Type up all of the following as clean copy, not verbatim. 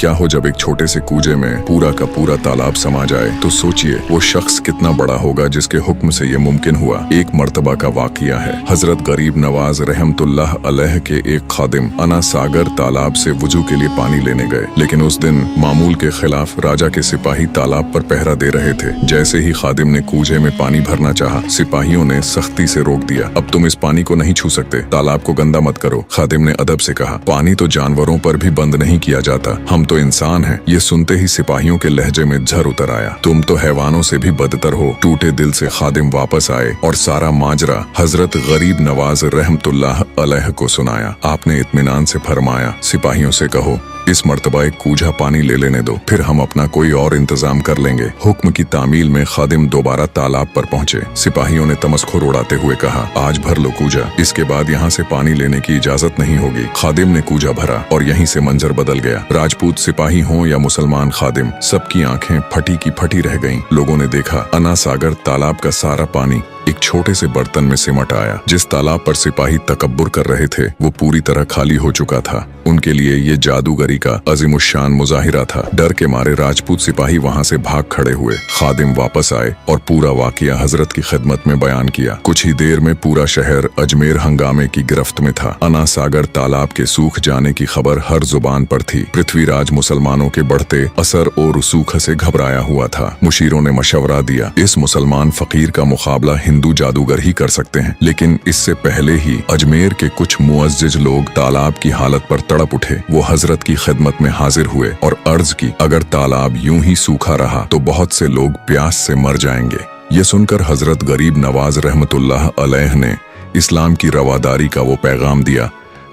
क्या हो जब एक छोटे से कूजे में पूरा का पूरा तालाब समा जाए। तो सोचिए वो शख्स कितना बड़ा होगा जिसके हुक्म से ये मुमकिन हुआ। एक मर्तबा का वाकया है। हजरत गरीब नवाज रहमतुल्लाह अलैह के एक खादिम अना सागर तालाब से वुजू के लिए पानी लेने गए, लेकिन उस दिन मामूल के खिलाफ राजा के सिपाही तालाब पर पहरा दे रहे थे। जैसे ही खादिम ने कूजे में पानी भरना चाहा, सिपाहियों ने सख्ती से रोक दिया। अब तुम इस पानी को नहीं छू सकते, तालाब को गंदा मत करो। खादिम ने अदब से कहा, पानी तो जानवरों पर भी बंद नहीं किया जाता, हम तो इंसान हैं। ये सुनते ही सिपाहियों के लहजे में झर उतर आया। तुम तो हैवानों से भी बदतर हो। टूटे दिल से खादिम वापस आए और सारा माजरा हजरत गरीब नवाज रहमतुल्लाह अलैह को सुनाया। आपने इत्मीनान से फरमाया, सिपाहियों से कहो इस मर्तबा एक कूझा पानी ले लेने दो, फिर हम अपना कोई और इंतजाम कर लेंगे। हुक्म की तामील में खादिम दोबारा तालाब पर पहुंचे। सिपाहियों ने तमस्खुर उड़ाते हुए कहा, आज भर लो कूझा, इसके बाद यहाँ से पानी लेने की इजाजत नहीं होगी। खादिम ने कूझा भरा और यहीं से मंजर बदल गया। राजपूत सिपाही हों या मुसलमान खादिम, सबकी आंखें फटी की फटी रह गईं। लोगों ने देखा अना सागर तालाब का सारा पानी एक छोटे से बर्तन में सिमट आया। जिस तालाब पर सिपाही तकब्बुर कर रहे थे वो पूरी तरह खाली हो चुका था। उनके लिए ये जादूगरी का अजीमुशान मुजाहिरा था। डर के मारे राजपूत सिपाही वहां से भाग खड़े हुए। खादिम वापस आए और पूरा वाकया हजरत की खिदमत में बयान किया। कुछ ही देर में पूरा शहर अजमेर हंगामे की गिरफ्त में था। अना सागर तालाब के सूख जाने की खबर हर जुबान पर थी। पृथ्वीराज मुसलमानों के बढ़ते असर और रसूख से घबराया हुआ था। मुशीरों ने मशवरा दिया, इस मुसलमान फकीर का मुकाबला हिंदू जादूगर ही कर सकते हैं। लेकिन इससे पहले ही अजमेर के कुछ मुअज्जिज लोग तालाब की हालत पर तड़प उठे। वो हजरत की खिदमत में हाजिर हुए और अर्ज की, अगर तालाब यूं ही सूखा रहा तो बहुत से लोग प्यास से मर जाएंगे। ये सुनकर हजरत गरीब नवाज रहमतुल्लाह अलैह ने इस्लाम की रवादारी का वो पैगाम दिया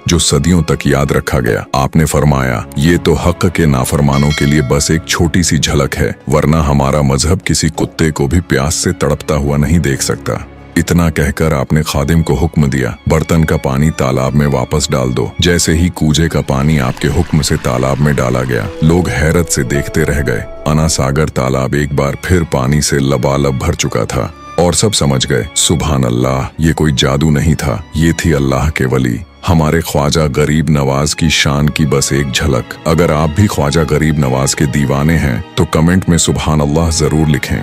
जो सदियों तक याद रखा गया। आपने फरमाया, ये तो हक के नाफरमानों के लिए बस एक छोटी सी झलक है, वरना हमारा मजहब किसी कुत्ते को भी प्यास से तड़पता हुआ नहीं देख सकता। इतना कहकर आपने खादिम को हुक्म दिया, बर्तन का पानी तालाब में वापस डाल दो। जैसे ही कूजे का पानी आपके हुक्म से तालाब में डाला गया, लोग हैरत से देखते रह गए। अना सागर तालाब एक बार फिर पानी से लबालब भर चुका था और सब समझ गए, सुभान अल्लाह, ये कोई जादू नहीं था, ये थी अल्लाह के वली, हमारे ख्वाजा गरीब नवाज की शान की बस एक झलक। अगर आप भी ख्वाजा गरीब नवाज के दीवाने हैं तो कमेंट में सुभान अल्लाह जरूर लिखें।